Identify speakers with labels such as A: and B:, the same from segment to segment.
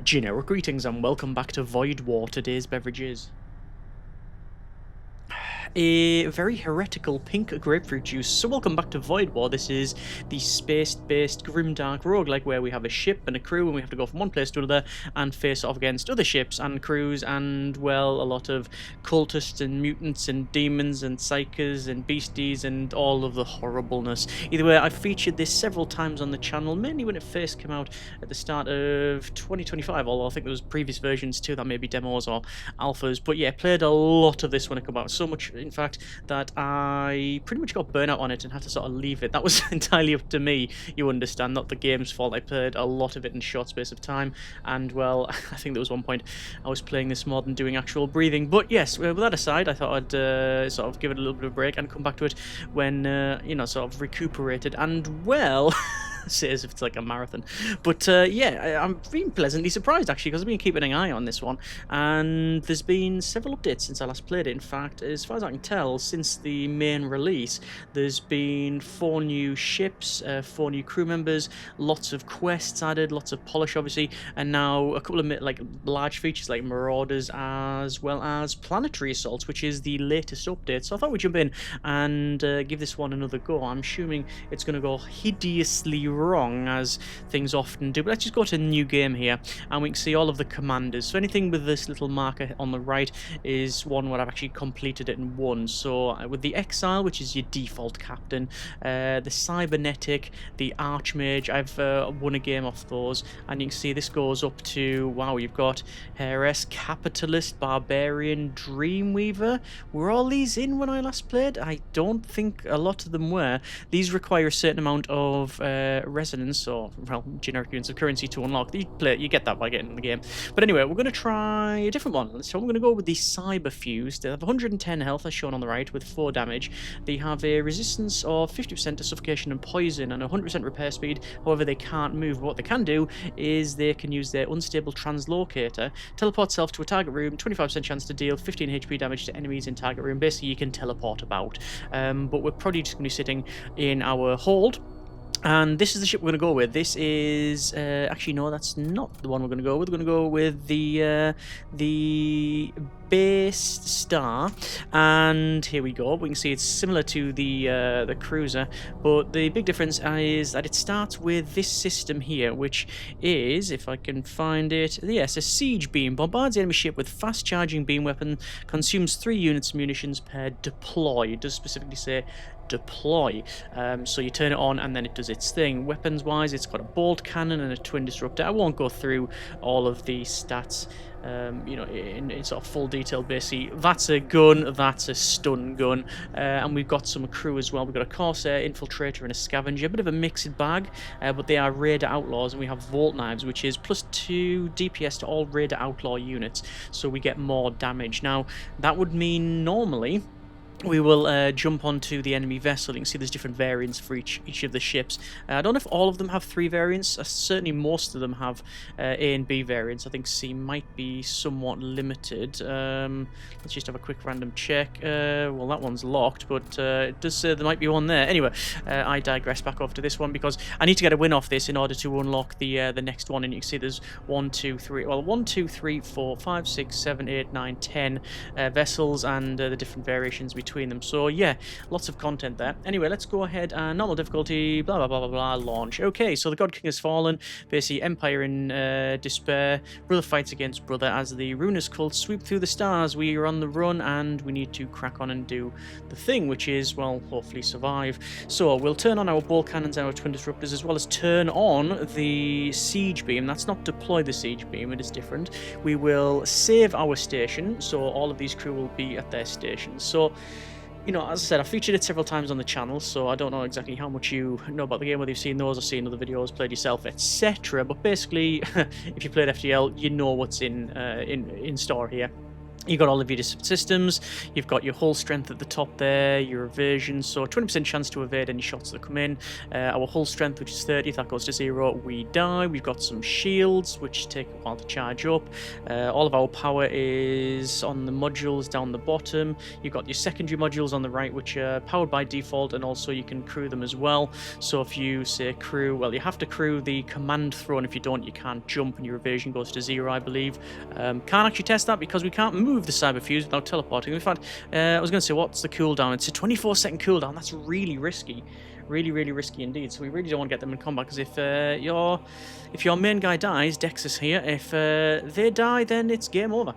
A: Generic greetings and welcome back to Void War. Today's beverage is a very heretical pink grapefruit juice. So welcome back to Void War. This is the space-based grimdark roguelike where we have a ship and a crew and we have to go from one place to another and face off against other ships and crews and, well, a lot of cultists and mutants and demons and psychers and beasties and all of the horribleness. Either way, I've featured this several times on the channel, mainly when it first came out at the start of 2025, although I think there was previous versions too, that may be demos or alphas. But yeah, played a lot of this when it came out, so much in fact that I pretty much got burnt out on it and had to sort of leave it. That was entirely up to me, you understand, not the game's fault. I played a lot of it in a short space of time, and well, I think there was one point I was playing this more than doing actual breathing. But yes, with that aside, I thought I'd sort of give it a little bit of a break and come back to it when, you know, sort of recuperated and, well... say as if it's like a marathon. But yeah, I'm being pleasantly surprised actually, because I've been keeping an eye on this one and there's been several updates since I last played it. In fact, as far as I can tell, since the main release there's been 4 new ships, 4 new crew members, lots of quests added, lots of polish obviously, and now a couple of like large features like marauders as well as planetary assaults, which is the latest update. So I thought we'd jump in and give this one another go. I'm assuming it's going to go hideously wrong, as things often do, but let's just go to new game here and we can see all of the commanders. So anything with this little marker on the right is one where I've actually completed it and won. So with the exile, which is your default captain, the cybernetic, the archmage, I've won a game off those, and you can see this goes up to, wow, you've got heiress, capitalist, barbarian, dreamweaver. Were all these in when I last played? I don't think a lot of them were. These require a certain amount of resonance, or well, generic units of currency to unlock. You get that by getting in the game. But anyway, we're going to try a different one. So I'm going to go with the cyber fused. They have 110 health as shown on the right with 4 damage. They have a resistance of 50% to suffocation and poison and 100% repair speed. However, they can't move. What they can do is they can use their unstable translocator, teleport self to a target room, 25% chance to deal 15 HP damage to enemies in target room. Basically, you can teleport about. But we're probably just going to be sitting in our hold. And this is the ship we're going to go with. This is actually no, that's not the one we're going to go with. We're going to go with the base star, and here we go. We can see it's similar to the cruiser, but the big difference is that it starts with this system here, which is, if I can find it, yes, a siege beam. Bombards the enemy ship with fast charging beam weapon, consumes 3 units of munitions per deploy. It does specifically say deploy, so you turn it on and then it does its thing. Weapons wise, it's got a bolt cannon and a twin disruptor. I won't go through all of the stats you know, in sort of full detail. Basically, that's a gun, that's a stun gun, and we've got some crew as well. We've got a corsair, infiltrator and a scavenger, a bit of a mixed bag, but they are raider outlaws, and we have vault knives, which is +2 DPS to all raider outlaw units, so we get more damage. Now that would mean normally we will jump onto the enemy vessel. You can see there's different variants for each of the ships. I don't know if all of them have 3 variants. Certainly most of them have A and B variants. I think C might be somewhat limited. Let's just have a quick random check. Well, that one's locked, but it does say there might be one there. Anyway, I digress. Back off to this one because I need to get a win off this in order to unlock the next one. And you can see there's 1, 2, 3, well, 1, 2, 3, 4, 5, 6, 7, 8, 9, 10 vessels and the different variations between them. So yeah, lots of content there. Anyway, let's go ahead and normal difficulty, blah blah blah blah blah, launch. Okay, so the God King has fallen. Basically, Empire in despair. Brother fights against brother as the ruinous cults sweep through the stars. We are on the run and we need to crack on and do the thing, which is, well, hopefully survive. So we'll turn on our ball cannons and our twin disruptors, as well as turn on the siege beam. That's not deploy the siege beam, it is different. We will save our station, so all of these crew will be at their stations. So, you know, as I said, I've featured it several times on the channel, so I don't know exactly how much you know about the game, whether you've seen those or seen other videos, played yourself, etc. But basically, if you played FTL, you know what's in store here. You've got all of your different systems. You've got your hull strength at the top there, your evasion, so 20% chance to evade any shots that come in. Our hull strength, which is 30, if that goes to 0, we die. We've got some shields, which take a while to charge up. All of our power is on the modules down the bottom. You've got your secondary modules on the right, which are powered by default, and also you can crew them as well. So if you say crew, well, you have to crew the command throw, and if you don't, you can't jump, and your evasion goes to 0, I believe. Can't actually test that because we can't move the cyber fuse without teleporting. In fact, I was going to say, what's the cooldown? It's a 24-second cooldown. That's really risky, really risky indeed. So we really don't want to get them in combat, because if your main guy dies, Dexus here, if they die, then it's game over.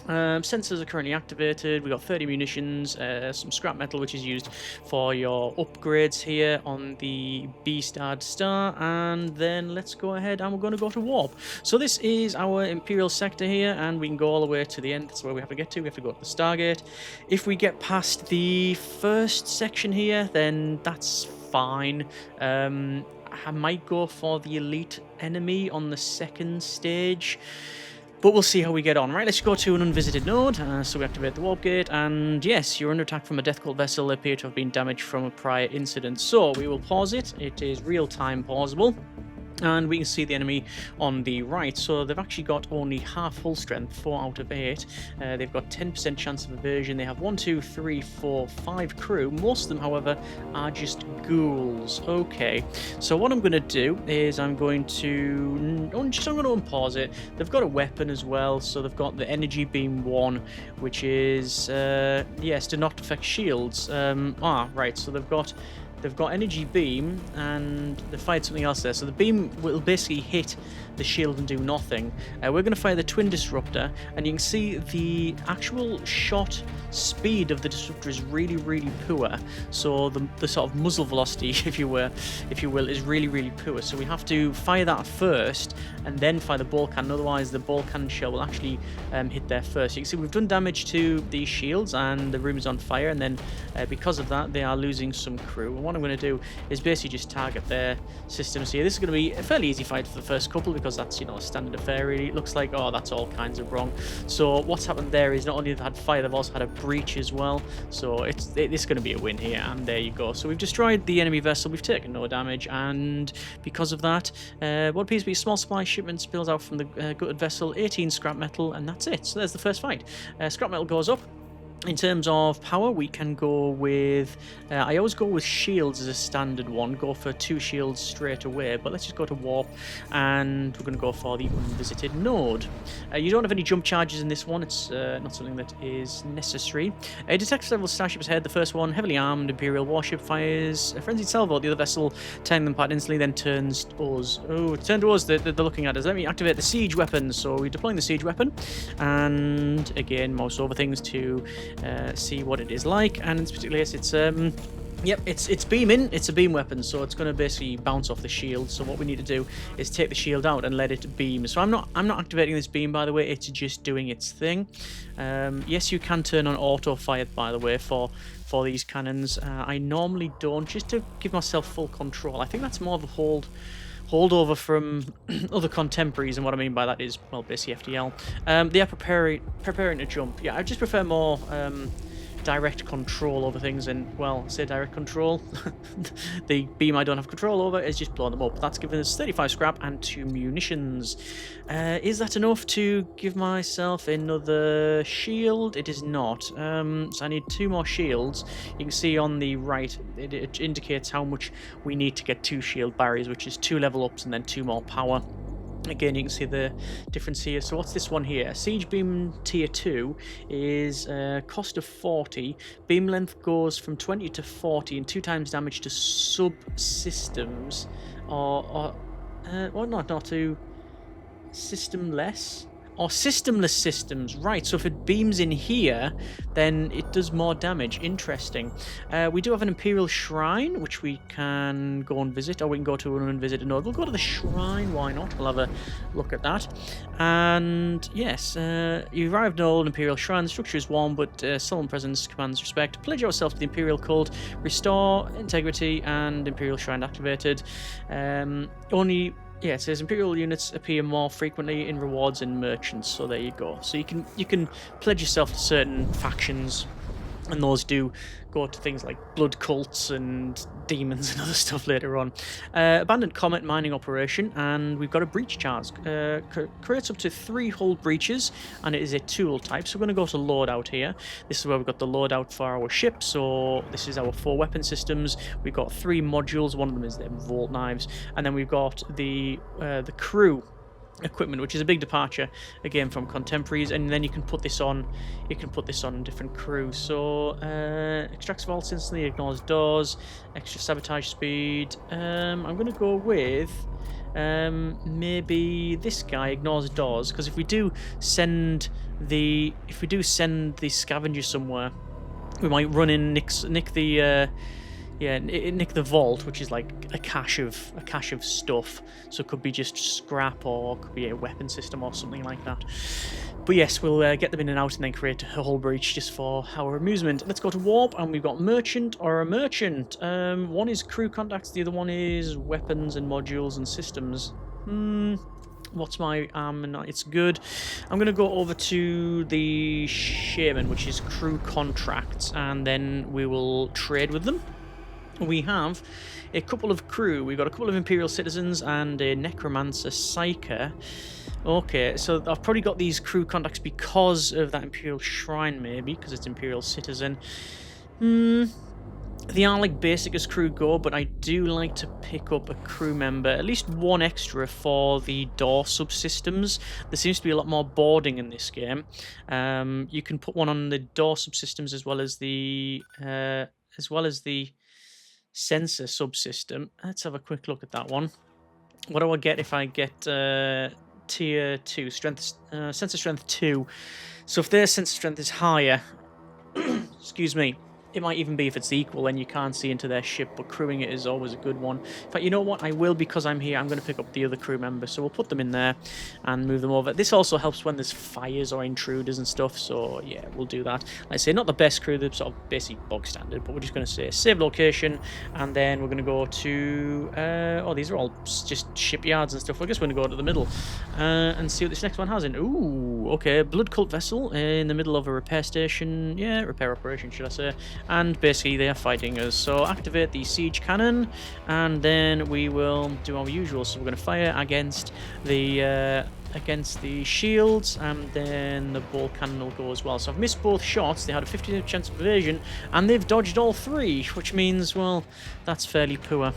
A: Sensors are currently activated. We've got 30 munitions, some scrap metal, which is used for your upgrades here on the B-starred star, and then let's go ahead and we're going to go to warp. So this is our Imperial sector here, and we can go all the way to the end. That's where we have to get to. We have to go to the Stargate. If we get past the first section here, then that's fine. I might go for the elite enemy on the second stage, but we'll see how we get on. Right, let's go to an unvisited node. So we activate the warp gate, and yes, you're under attack from a death cult vessel. They appear to have been damaged from a prior incident. So we will pause it. It is real-time pausable. And we can see the enemy on the right. So they've actually got only half hull strength, 4 out of 8. They've got 10% chance of evasion. They have 1, 2, 3, 4, 5 crew. Most of them, however, are just ghouls. Okay, so what I'm going to do is I'm going to unpause it. They've got a weapon as well. So they've got the energy beam 1, which is yes, to not affect shields. Right. So they've got energy beam, and they fired something else there. So the beam will basically hit the shield and do nothing. We're going to fire the twin disruptor, and you can see the actual shot speed of the disruptor is really poor. So the sort of muzzle velocity, if you will, is really poor. So we have to fire that first, and then fire the ball cannon. Otherwise, the ball cannon shell will actually hit there first. You can see we've done damage to these shields, and the room is on fire. And then because of that, they are losing some crew. And what I'm going to do is basically just target their systems here. This is going to be a fairly easy fight for the first couple, because that's, a standard affair really. It looks like, that's all kinds of wrong. So what's happened there is not only they've had fire, they've also had a breach as well. So it's going to be a win here, and there you go. So we've destroyed the enemy vessel, we've taken no damage, and because of that, what appears to be a small supply shipment spills out from the gutted vessel, 18 scrap metal, and that's it. So there's the first fight. Scrap metal goes up. In terms of power, we can go with... I always go with shields as a standard one. Go for 2 shields straight away. But let's just go to warp, and we're going to go for the unvisited node. You don't have any jump charges in this one. It's not something that is necessary. Detects several starships ahead. The first one, heavily armed Imperial warship, fires a frenzied salvo at the other vessel, tearing them apart instantly, then turns to us. Oh, it turned to us. They're looking at us. Let me activate the siege weapon. So we're deploying the siege weapon. And again, mouse over things to... see what it is like, and in this particular case, it's it's beaming. It's a beam weapon, so it's going to basically bounce off the shield. So what we need to do is take the shield out and let it beam. So I'm not activating this beam, by the way. It's just doing its thing. Yes, you can turn on auto fire, by the way, for these cannons. I normally don't, just to give myself full control. I think that's more of a holdover from other contemporaries, and what I mean by that is, well, basically FTL. They are preparing to jump. Yeah, I just prefer more direct control over things, and, well, say direct control. The beam I don't have control over is just blowing them up. That's given us 35 scrap and 2 munitions. Is that enough to give myself another shield? It is not. So I need 2 more shields. You can see on the right, it indicates how much we need to get 2 shield barriers, which is 2 level ups and then 2 more power. Again, you can see the difference here. So what's this one here? Siege beam tier 2 is cost of 40. Beam length goes from 20 to 40 and 2 times damage to subsystems. Not to systemless. Or systemless systems, right? So if it beams in here, then it does more damage. Interesting. We do have an Imperial shrine, which we can go and visit, or we can go to an unvisited node. We'll go to the shrine, why not? We'll have a look at that. And yes, you arrived at an old Imperial shrine. The structure is warm, but solemn presence commands respect. Pledge yourself to the Imperial cult. Restore integrity, and Imperial shrine activated. Only Yeah, it says Imperial units appear more frequently in rewards and merchants. So there you go. So you can pledge yourself to certain factions, and those do go to things like blood cults and demons and other stuff later on. Abandoned comet mining operation, and we've got a breach charge. Creates up to 3 hull breaches, and it is a tool type. So we're going to go to loadout here. This is where we've got the loadout for our ship. So this is our 4 weapon systems. We've got 3 modules. One of them is the Volt knives, and then we've got the crew equipment, which is a big departure again from contemporaries. And then you can put this on different crews. So extracts vaults instantly, ignores doors, extra sabotage speed. I'm gonna go with maybe this guy, ignores doors, because if we do send the scavenger somewhere, we might run in, nick the nick the vault, which is like a cache of stuff. So it could be just scrap, or it could be a weapon system or something like that. But yes, we'll get them in and out and then create a whole breach just for our amusement. Let's go to warp, and we've got merchant or a merchant. One is crew contacts, the other one is weapons and modules and systems. What's my it's good. I'm going to go over to the shaman, which is crew contracts, and then we will trade with them. We have a couple of crew. We've got a couple of Imperial citizens and a necromancer psyker. Okay, so I've probably got these crew contacts because of that Imperial shrine, maybe, because it's Imperial citizen. They are like basic as crew go, but I do like to pick up a crew member, at least one extra for the door subsystems. There seems to be a lot more boarding in this game. You can put one on the door subsystems as well as the sensor subsystem. Let's have a quick look at that one. What do I get if I get tier 2 strength, sensor strength 2? So if their sensor strength is higher, excuse me, it might even be if it's equal, then you can't see into their ship, but crewing it is always a good one. In fact, you know what? I will, because I'm here, I'm going to pick up the other crew member, so we'll put them in there and move them over. This also helps when there's fires or intruders and stuff, so yeah, we'll do that. Like I say, not the best crew, they're sort of basic bog standard, but we're just going to say save location, and then we're going to go to... oh, these are all just shipyards and stuff. I guess we're going to go to the middle and see what this next one has in. Ooh, okay, blood cult vessel in the middle of a repair station. Yeah, repair operation, should I say. And basically they are fighting us. So activate the siege cannon, and then we will do our usual. So we're going to fire against the shields, and then the ball cannon will go as well. So I've missed both shots. They had a 50% chance of evasion, and they've dodged all 3, which means, well, that's fairly poor.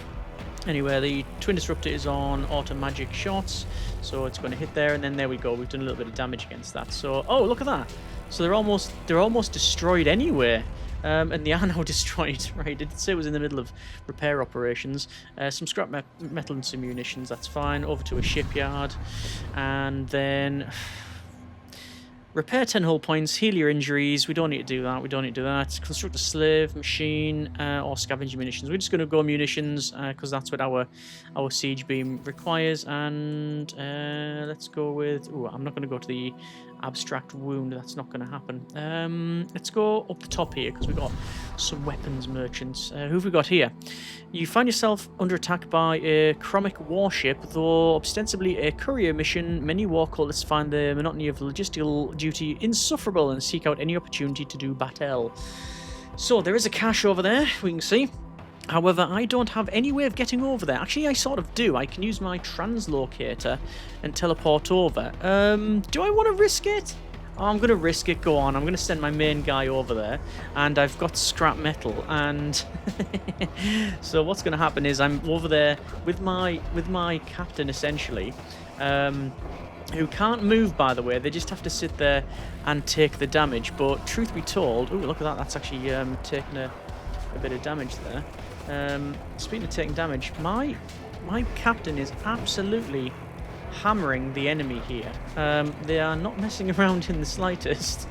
A: Anyway, the twin disruptor is on auto magic shots, so it's going to hit there, and then there we go. We've done a little bit of damage against that. So, oh, look at that. So they're almost destroyed anyway. And they are now destroyed. Right, it did say it was in the middle of repair operations. Some scrap metal and some munitions, that's fine. Over to a shipyard. And then... repair 10 hull points, heal your injuries. We don't need to do that. Construct a slave machine or scavenger munitions. We're just going to go munitions because that's what our siege beam requires. And let's go with... ooh, I'm not going to go to the abstract wound. That's not going to happen. Let's go up the top here because we've got some weapons merchants. Who have we got here? You find yourself under attack by a chromic warship, though ostensibly a courier mission. Many war cultists find the monotony of logistical duty insufferable and seek out any opportunity to do battle. So there is a cache over there, we can see. However, I don't have any way of getting over there. Actually, I sort of do. I can use my translocator and teleport over. Do I want to risk it? Oh, I'm going to risk it. Go on. I'm going to send my main guy over there. And I've got scrap metal. And so what's going to happen is I'm over there with my captain, essentially. Who can't move, by the way. They just have to sit there and take the damage. But truth be told... ooh, look at that. That's actually taking a bit of damage there. Speaking of taking damage, my captain is absolutely hammering the enemy here. They are not messing around in the slightest.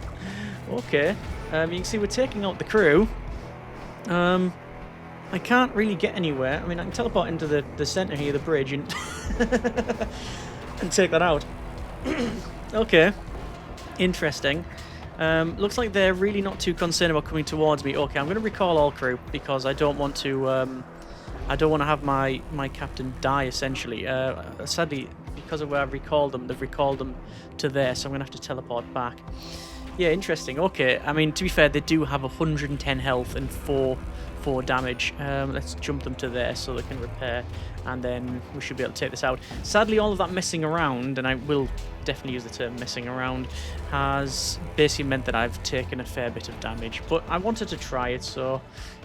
A: Okay, you can see we're taking out the crew. I can't really get anywhere. I mean, I can teleport into the center here, the bridge, and and take that out. Okay, interesting. Looks like they're really not too concerned about coming towards me. Okay, I'm going to recall all crew because I don't want to I don't want to have my captain die, essentially. Sadly, because of where I've recalled them, they've recalled them to there, so I'm going to have to teleport back. Yeah, interesting. Okay, I mean, to be fair, they do have 110 health and 4 damage. Let's jump them to there so they can repair, and then we should be able to take this out. Sadly, all of that messing around, and I will definitely use the term messing around, has basically meant that I've taken a fair bit of damage. But I wanted to try it, so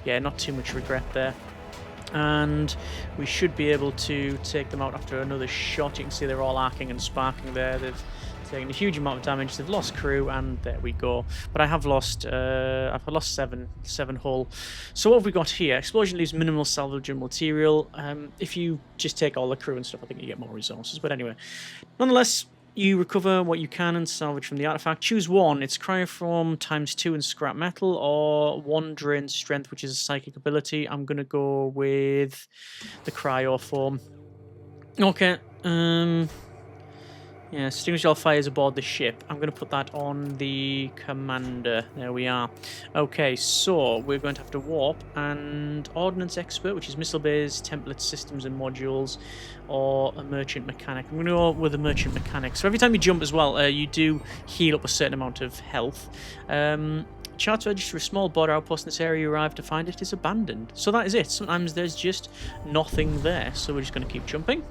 A: yeah, not too much regret there. And we should be able to take them out after another shot. You can see they're all arcing and sparking there. They've taken a huge amount of damage. They've lost crew, and there we go. But I've lost seven hull. So what have we got here? Explosion leaves minimal salvageable material. If you just take all the crew and stuff, I think you get more resources. But anyway, nonetheless, you recover what you can and salvage from the artifact. Choose one. It's cryoform ×2 and scrap metal, or 1 drain strength, which is a psychic ability. I'm gonna go with the cryoform. Okay. Yeah, extinguish all fires aboard the ship. I'm going to put that on the commander. There we are. Okay, so we're going to have to warp and ordnance expert, which is missile bays, template systems and modules, or a merchant mechanic. I'm going to go with a merchant mechanic. So every time you jump as well, you do heal up a certain amount of health. Charts register a small border outpost in this area. You arrive to find it is abandoned. So that is it. Sometimes there's just nothing there. So we're just going to keep jumping.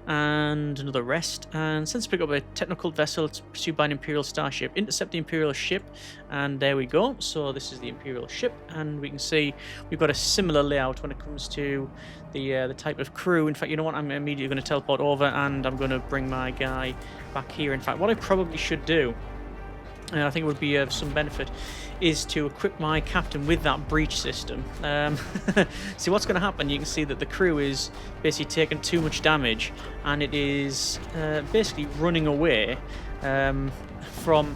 A: And another rest, and since pick up a technical vessel, it's pursued by an Imperial starship. Intercept the Imperial ship, and there we go. So this is the Imperial ship, and we can see we've got a similar layout when it comes to the type of crew. In fact, you know what? I'm immediately going to teleport over, and I'm going to bring my guy back here. In fact, what I probably should do, and I think it would be of some benefit, is to equip my captain with that breach system. See what's going to happen. You can see that the crew is basically taking too much damage, and it is basically running away from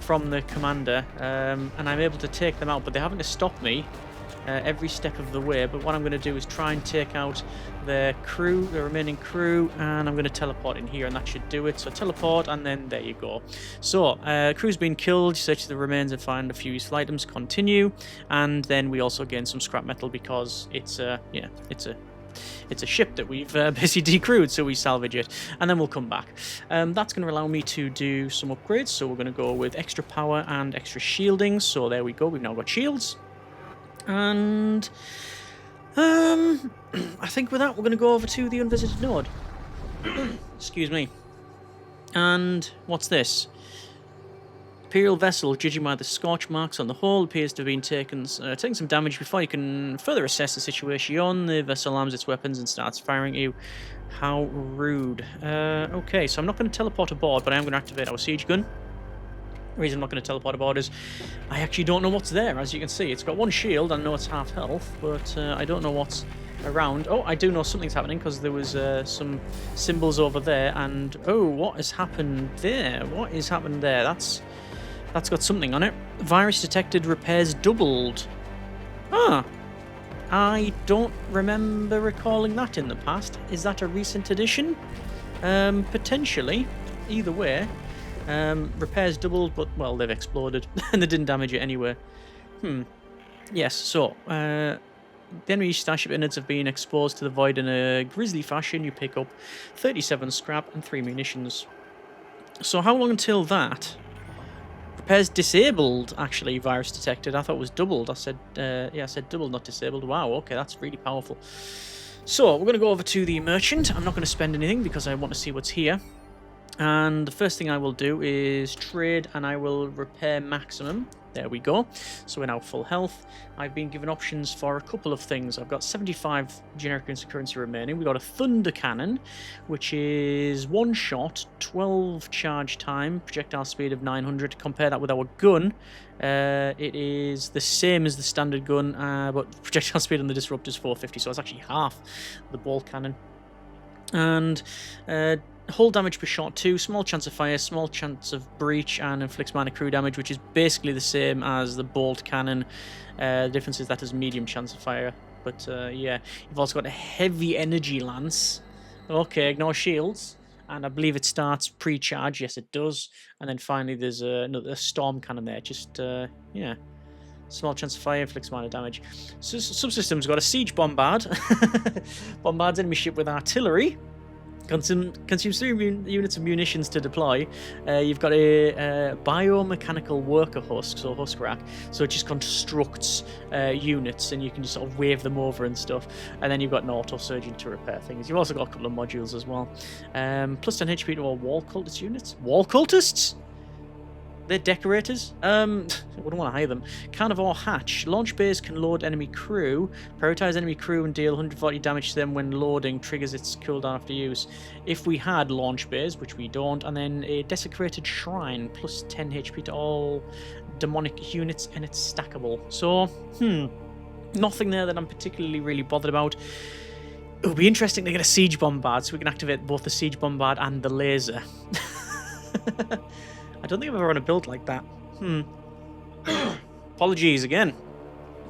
A: the commander, and I'm able to take them out, but they're having to stop me every step of the way. But what I'm going to do is try and take out the remaining crew, and I'm going to teleport in here, and that should do it. So teleport, and then there you go. So crew's been killed. Search the remains and find a few useful items. Continue, and then we also gain some scrap metal because it's a ship that we've basically decrewed, so we salvage it, and then we'll come back. That's going to allow me to do some upgrades, so we're going to go with extra power and extra shielding. So there we go. We've now got shields. And I think with that, we're going to go over to the unvisited node. Excuse me. And what's this? Imperial vessel, judging by the scorch marks on the hull, appears to have been taking some damage. Before you can further assess the situation, the vessel arms its weapons and starts firing at you. How rude. Okay, so I'm not going to teleport aboard, but I am going to activate our siege gun. The reason I'm not going to teleport aboard is I actually don't know what's there. As you can see, it's got 1 shield. I know it's half health, but I don't know what's around. Oh, I do know something's happening because there was some symbols over there. And oh, what has happened there? What is happened there? That's got something on it. Virus detected. Repairs doubled. Ah, I don't remember recalling that in the past. Is that a recent addition? Potentially. Either way. Repairs doubled, but, well, they've exploded, and they didn't damage it anyway. Yes, so, the enemy starship innards have been exposed to the void in a grisly fashion. You pick up 37 scrap and 3 munitions. So how long until that? Repairs disabled, actually, virus detected. I thought it was doubled. I said doubled, not disabled. Wow, okay, that's really powerful. So, we're going to go over to the merchant. I'm not going to spend anything because I want to see what's here. And the first thing I will do is trade, and I will repair maximum. There we go. So we're now full health. I've been given options for a couple of things. I've got 75 generic currency remaining. We've got a thunder cannon, which is 1 shot, 12 charge time, projectile speed of 900. Compare that with our gun. It is the same as the standard gun, but projectile speed on the disruptor is 450, so it's actually half the ball cannon. And hull damage per shot 2, small chance of fire, small chance of breach, and inflicts minor crew damage, which is basically the same as the bolt cannon. The difference is that has medium chance of fire. But yeah, you've also got a heavy energy lance. Okay, ignore shields. And I believe it starts pre-charge. Yes, it does. And then finally there's another storm cannon there. Just, yeah. Small chance of fire, inflicts minor damage. Subsystem's got a siege bombard. Bombards enemy ship with artillery. Consumes 3 units of munitions to deploy. You've got a biomechanical worker husk, so husk rack. So it just constructs units, and you can just sort of wave them over and stuff. And then you've got an auto surgeon to repair things. You've also got a couple of modules as well. Plus 10 HP to all wall cultist units. Wall cultists? They're decorators. I wouldn't want to hire them. Carnivore hatch. Launch bays can load enemy crew. Prioritize enemy crew and deal 140 damage to them when loading. Triggers its cooldown after use. If we had launch bays, which we don't, and then a desecrated shrine, plus 10 HP to all demonic units, and it's stackable. So, nothing there that I'm particularly really bothered about. It would be interesting to get a siege bombard, so we can activate both the siege bombard and the laser. I don't think I've ever run a build like that. Apologies again.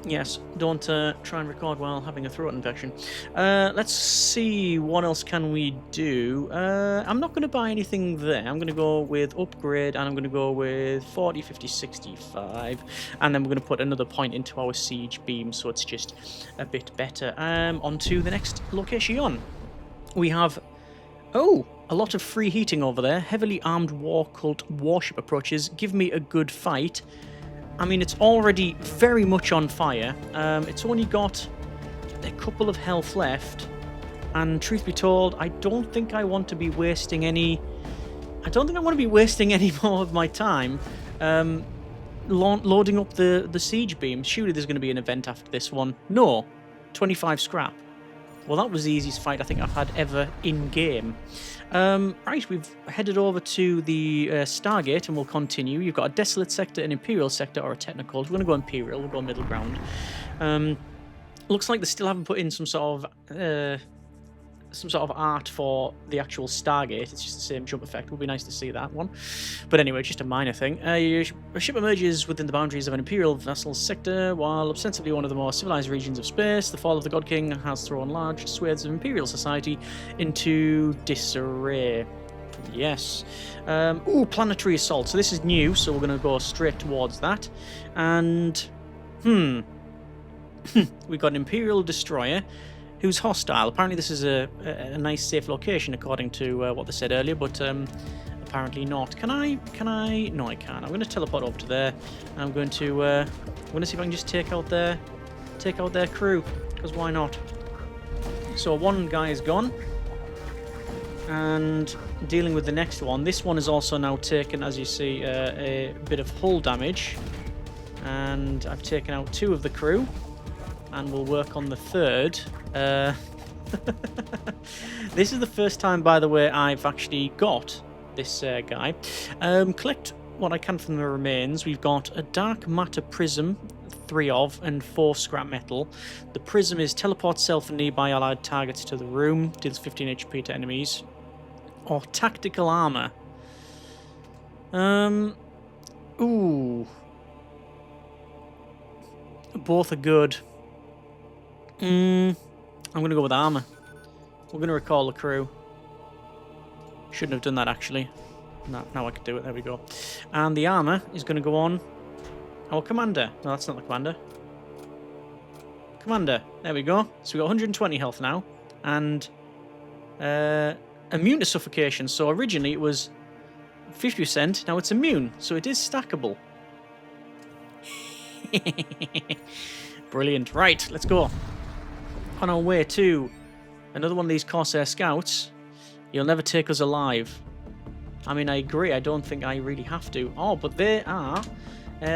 A: Yes, don't try and record while having a throat infection. Let's see, what else can we do? I'm not going to buy anything there. I'm going to go with upgrade, and I'm going to go with 40, 50, 65. And then we're going to put another point into our siege beam, so it's just a bit better. On to the next location. We have... Oh! A lot of free heating over there. Heavily armed war cult warship approaches. Give me a good fight. I mean, it's already very much on fire. It's only got a couple of health left. And truth be told, I don't think I want to be wasting any... I don't think I want to be wasting any more of my time loading up the siege beam. Surely there's going to be an event after this one. No. 25 scrap. Well, that was the easiest fight I think I've had ever in-game. Right, we've headed over to the Stargate, and we'll continue. You've got a Desolate Sector, an Imperial Sector, or a Technical. We're going to go Imperial. We'll go middle ground. Looks like they still haven't put in some sort of art for the actual Stargate. It's just the same jump effect. It would be nice to see that one. But anyway, just a minor thing. A ship emerges within the boundaries of an Imperial vessel sector, while ostensibly one of the more civilized regions of space. The fall of the God King has thrown large swathes of Imperial society into disarray. Yes. Planetary assault. So this is new, so we're going to go straight towards that. And, we've got an Imperial destroyer who's hostile. Apparently this is a nice safe location according to what they said earlier, but apparently not. Can I? No, I can't. I'm going to teleport over to there. I'm going to see if I can just take out their crew, because why not? So one guy is gone, and dealing with the next one. This one is also now taken, as you see, a bit of hull damage, and I've taken out 2 of the crew, and we'll work on the 3rd. This is the first time, by the way, I've actually got this guy. Collect what I can from the remains. We've got a dark matter prism, 3 of, and 4 scrap metal. The prism is teleport self and nearby allied targets to the room, deals 15 HP to enemies. Or tactical armor. Ooh. Both are good. I'm going to go with armor. We're going to recall the crew. Shouldn't have done that, actually. No, now I can do it. There we go. And the armor is going to go on our commander. No, that's not the commander. Commander. There we go. So we've got 120 health now. And immune to suffocation. So originally it was 50%. Now it's immune. So it is stackable. Brilliant. Right, let's go. On our way to another one of these Corsair Scouts. You'll never take us alive. I mean, I agree. I don't think I really have to. Oh, but they are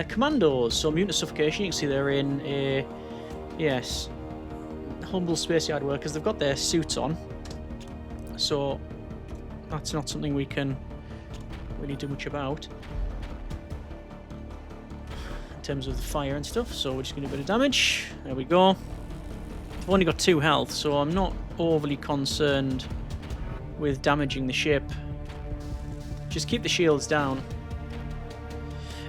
A: commandos. So immune to suffocation. You can see they're in a... Yes. Humble spaceyard workers. They've got their suits on. So that's not something we can really do much about in terms of the fire and stuff. So we're just going to do a bit of damage. There we go. I've only got 2 health, so I'm not overly concerned with damaging the ship. Just keep the shields down.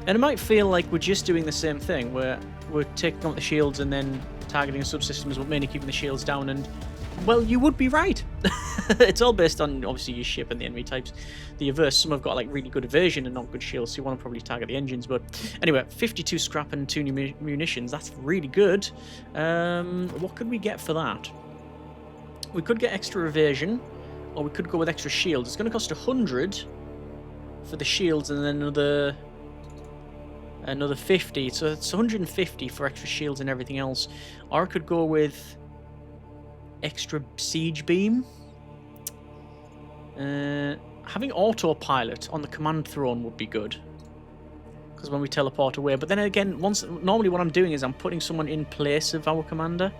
A: And it might feel like we're just doing the same thing, where we're taking out the shields and then targeting subsystems, but mainly keeping the shields down, and Well, you would be right. It's all based on, obviously, your ship and the enemy types. The averse, some have got like really good evasion and not good shields, so you want to probably target the engines. But anyway, 52 scrap and 2 new munitions. That's really good. What could we get for that? We could get extra evasion, or we could go with extra shields. It's going to cost 100 for the shields, and then another 50. So it's 150 for extra shields and everything else. Or I could go with extra siege beam. Having autopilot on the command throne would be good, because when we teleport away. But then again, normally what I'm doing is I'm putting someone in place of our commander,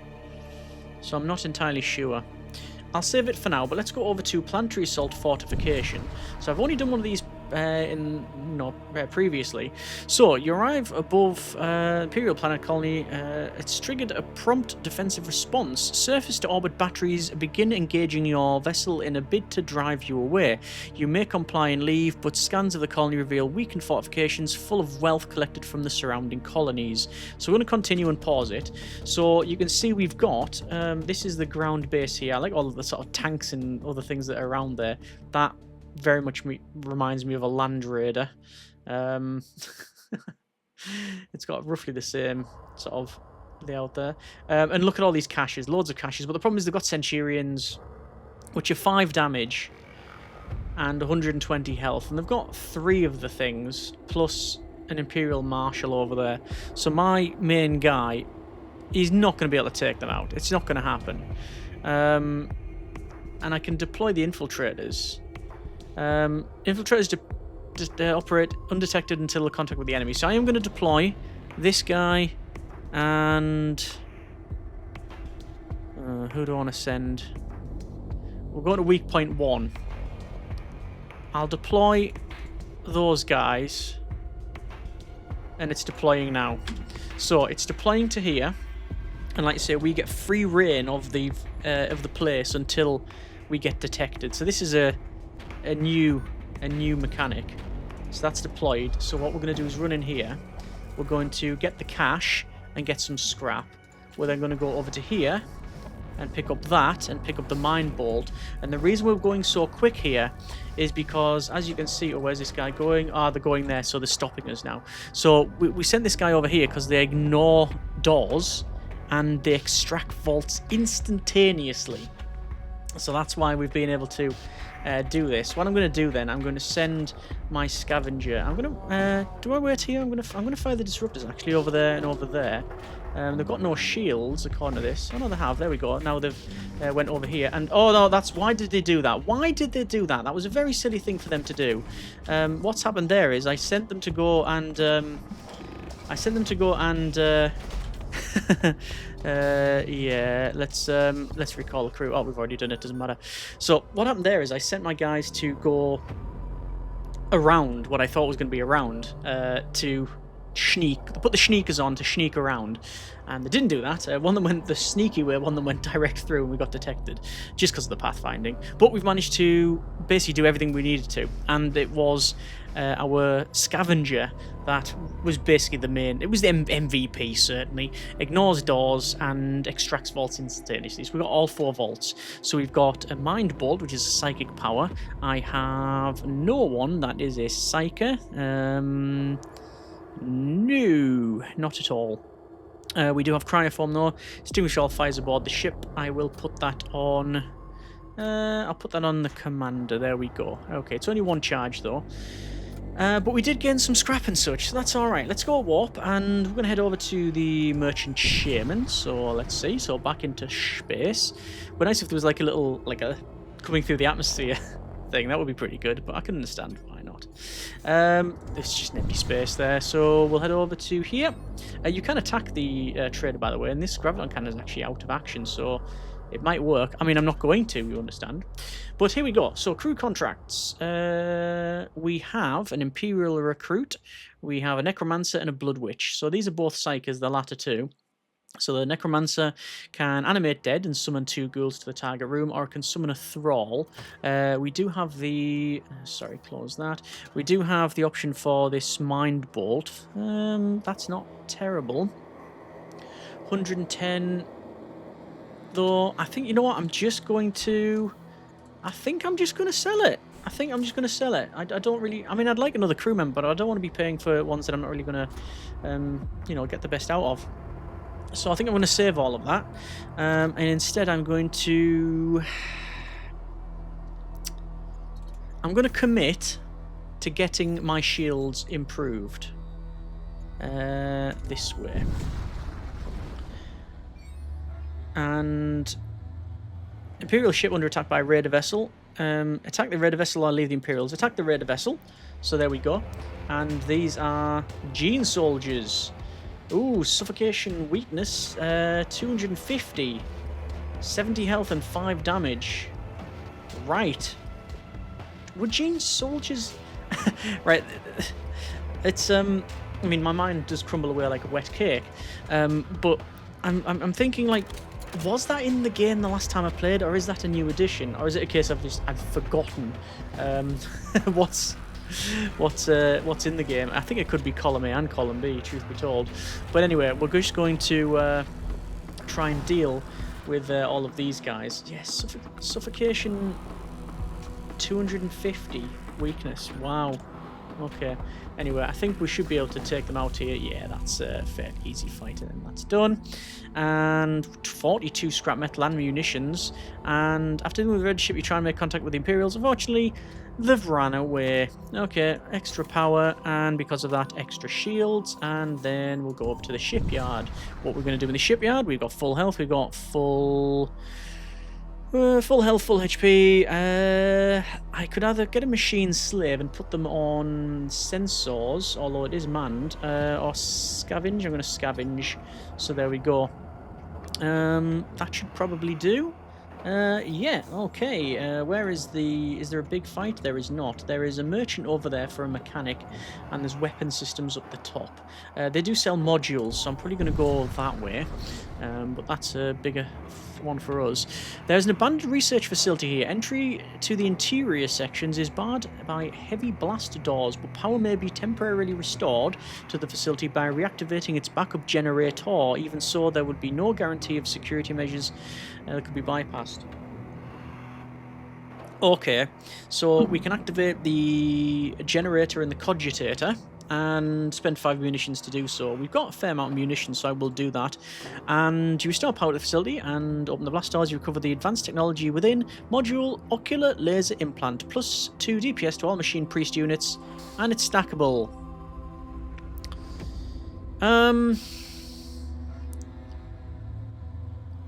A: so I'm not entirely sure. I'll save it for now, but let's go over to Planetary Assault Fortification. So I've only done one of these previously. So you arrive above Imperial planet colony. It's triggered a prompt defensive response. Surface to orbit batteries begin engaging your vessel in a bid to drive you away. You may comply and leave, but scans of the colony reveal weakened fortifications full of wealth collected from the surrounding colonies. So we're going to continue and pause it. So you can see we've got this is the ground base here. I like all of the sort of tanks and other things that are around there. That very much reminds me of a Land Raider. It's got roughly the same sort of layout there. And look at all these caches, loads of caches. But the problem is they've got Centurions, which are 5 damage and 120 health. And they've got 3 of the things, plus an Imperial Marshal over there. So my main guy, he's not going to be able to take them out. It's not going to happen. And I can deploy the infiltrators. Infiltrators just operate undetected until the contact with the enemy. So I am going to deploy this guy and who do I want to send? We'll go to weak point 1. I'll deploy those guys, and it's deploying now. So it's deploying to here, and like I say, we get free reign of the place until we get detected. So this is a new mechanic. So that's deployed. So what we're going to do is run in here. We're going to get the cache and get some scrap. We're then going to go over to here and pick up that and pick up the mine bolt. And the reason we're going so quick here is because, as you can see, where's this guy going? Ah, they're going there, so they're stopping us now. So we sent this guy over here because they ignore doors and they extract vaults instantaneously. So that's why we've been able to do this. What I'm going to do then, I'm going to send my scavenger. I'm going to do I wait here? I'm going to fire the disruptors actually over there and over there. They've got no shields according to this. Oh no, they have. There we go. Now they've went over here. And oh no, that's why did they do that? Why did they do that? That was a very silly thing for them to do. What's happened there is I sent them to go and yeah, let's recall the crew. Oh, we've already done it, doesn't matter. So what happened there is I sent my guys to go around what I thought was going to be around to sneak, put the sneakers on to sneak around, and they didn't do that. One of them went the sneaky way, one of them went direct through, and we got detected just because of the pathfinding. But we've managed to basically do everything we needed to, and it was our scavenger that was basically the main. It was the MVP, certainly. Ignores doors and extracts vaults instantaneously. So we've got all 4 vaults. So we've got a mind bolt, which is a psychic power. I have no one that is a psyker. No, not at all. We do have cryoform though. Extinguish all fires aboard the ship. I will put that on. I'll put that on the commander. There we go. Okay, it's only 1 charge though. But we did gain some scrap and such, so that's alright. Let's go warp, and we're going to head over to the Merchant Shaman. So let's see. So back into space. Would be nice if there was like a little, like a coming through the atmosphere thing. That would be pretty good, but I can understand why not. There's just an empty space there, so we'll head over to here. You can attack the trader, by the way, and this graviton cannon is actually out of action, so it might work. I mean, I'm not going to, you understand. But here we go. So, crew contracts. We have an Imperial recruit. We have a Necromancer and a Blood Witch. So these are both Psychers, the latter 2. So the Necromancer can animate dead and summon 2 ghouls to the target room, or it can summon a thrall. We do have the... sorry, close that. We do have the option for this Mind Bolt. That's not terrible. 110... Though, I think, you know what, I think I'm just going to sell it. I think I'm just going to sell it. I don't really... I mean, I'd like another crew member, but I don't want to be paying for ones that I'm not really going to, you know, get the best out of. So I think I'm going to save all of that. And instead I'm going to... commit to getting my shields improved. This way. And... Imperial ship under attack by raider vessel. Attack the raider vessel or leave the Imperials. Attack the raider vessel. So there we go. And these are Gene soldiers. Ooh, suffocation weakness. 250. 70 health and 5 damage. Right. Would Gene soldiers... right. It's, I mean, my mind does crumble away like a wet cake. But I'm thinking, like, was that in the game the last time I played, or is that a new addition, or is it a case I've forgotten what's in the game? I think it could be column A and column B, truth be told. But anyway, we're just going to try and deal with all of these guys. Yes, suffocation 250 weakness. Wow. Okay. Anyway, I think we should be able to take them out here. Yeah, that's a fairly easy fight, and that's done. And 42 scrap metal and munitions. And after dealing with the red ship, you try and make contact with the Imperials. Unfortunately, they've ran away. Okay, extra power, and because of that, extra shields. And then we'll go up to the shipyard. What we're going to do in the shipyard, we've got full health, we've got full health, full HP. I could either get a machine slave and put them on sensors, although it is manned, or scavenge. I'm going to scavenge. So there we go. That should probably do. Yeah, okay. Where is the... Is there a big fight? There is not. There is a merchant over there for a mechanic, and there's weapon systems up the top. They do sell modules, so I'm probably going to go that way. But that's a bigger one for us. There's an abandoned research facility here. Entry to the interior sections is barred by heavy blast doors, but power may be temporarily restored to the facility by reactivating its backup generator. Even so, there would be no guarantee of security measures that could be bypassed. Okay, so we can activate the generator and the cogitator and spend 5 munitions to do so. We've got a fair amount of munitions, so I will do that. And you restore power to the facility and open the blast doors. You recover the advanced technology within. Module ocular laser implant, plus 2 DPS to all machine priest units, and it's stackable.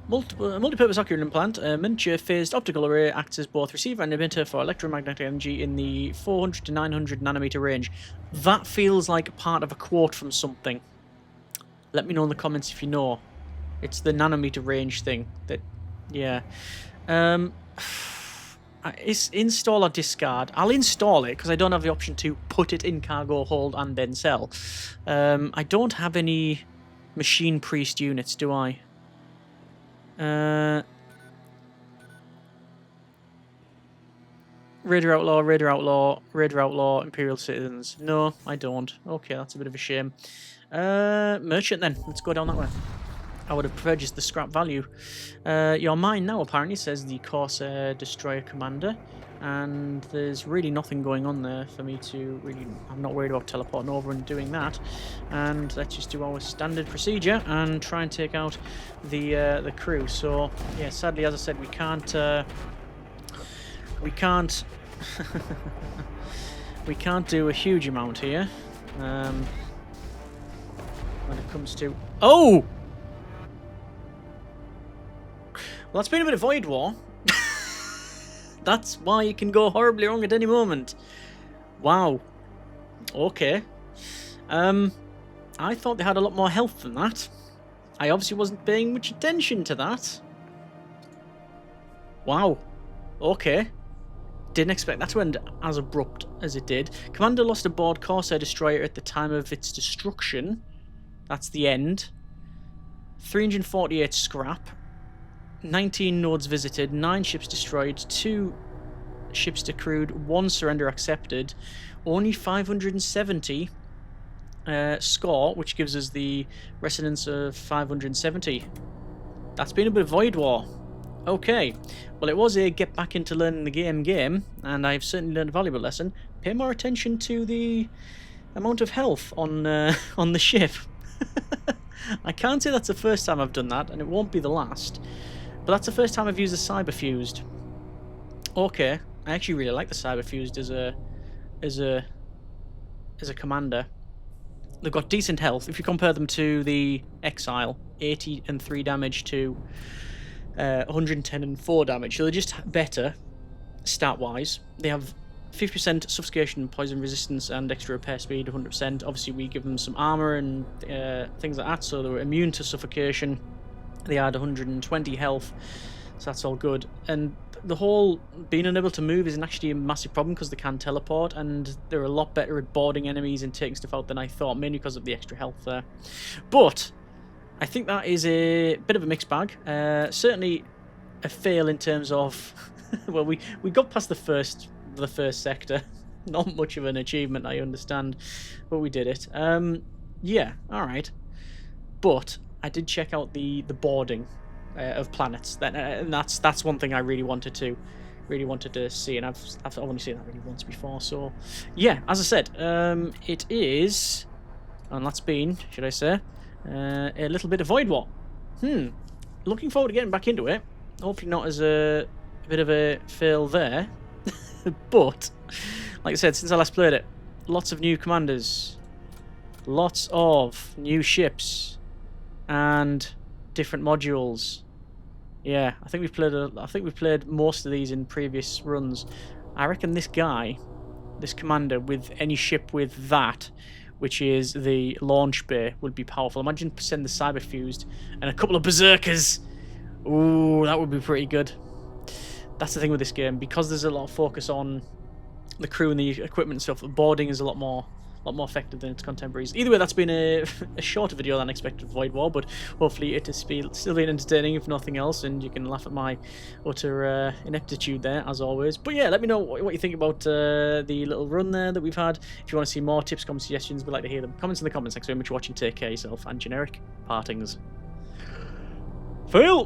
A: Multi-purpose ocular implant, a miniature phased optical array, acts as both receiver and emitter for electromagnetic energy in the 400 to 900 nanometer range. That feels like part of a quote from something. Let me know in the comments if you know. It's the nanometer range thing. That, yeah. Is install or discard? I'll install it because I don't have the option to put it in cargo hold and then sell. I don't have any machine priest units, do I? Raider Outlaw, Raider Outlaw, Raider Outlaw, Imperial Citizens. No, I don't. Okay, that's a bit of a shame. Merchant then. Let's go down that way. I would have preferred just the scrap value. You're mine now, apparently, says the Corsair Destroyer Commander. And there's really nothing going on there for me to really... I'm not worried about teleporting over and doing that. And let's just do our standard procedure and try and take out the crew. So, yeah, sadly, as I said, we can't... we can't do a huge amount here. When it comes to... Oh! Well, that's been a bit of Void War. That's why it can go horribly wrong at any moment. Wow. Okay. I thought they had a lot more health than that. I obviously wasn't paying much attention to that. Wow. Okay. Didn't expect that to end as abrupt as it did. Commander lost aboard Corsair Destroyer at the time of its destruction. That's the end. 348 scrap. 19 nodes visited, 9 ships destroyed, 2 ships decrewed, 1 surrender accepted, only 570 score, which gives us the resonance of 570. that's been a bit of Void War. Okay, well it was a get back into learning the game, and I've certainly learned a valuable lesson. Pay more attention to the amount of health on on the ship. I can't say that's the first time I've done that, and it won't be the last. But that's the first time I've used the cyber fused. Okay, I actually really like the cyber fused as a commander. They've got decent health if you compare them to the exile, 80 and 3 damage to 110 and 4 damage. So they're just better stat wise. They have 50% suffocation, poison resistance, and extra repair speed, 100%. Obviously, we give them some armor and things like that, so they were immune to suffocation. They had 120 health, so that's all good. And the whole being unable to move isn't actually a massive problem because they can teleport, and they're a lot better at boarding enemies and taking stuff out than I thought, mainly because of the extra health there. But I think that is a bit of a mixed bag. Certainly a fail in terms of well, we got past the first sector. Not much of an achievement, I understand, but we did it. Yeah, all right. But I did check out the boarding of planets. And that's one thing I really wanted to see, and I've only seen that really once before. So yeah, as I said, it is, and that's been, should I say, a little bit of Void War. Looking forward to getting back into it. Hopefully not as a bit of a fail there. But like I said, since I last played it, lots of new commanders, lots of new ships, and different modules. Yeah, I think we've played most of these in previous runs. I reckon this guy, this commander with any ship with that, which is the launch bay, would be powerful. Imagine send the cyber fused and a couple of berserkers. Ooh, that would be pretty good. That's the thing with this game, because there's a lot of focus on the crew and the equipment and stuff. The boarding is a lot more effective than its contemporaries. Either way, that's been a shorter video than expected for Void War, but hopefully it has still been entertaining, if nothing else, and you can laugh at my utter ineptitude there, as always. But yeah, let me know what you think about the little run there that we've had. If you want to see more tips, comments, suggestions, we'd like to hear them. Comments in the comments section. Very much for watching. Take care of yourself, and generic partings. Fail!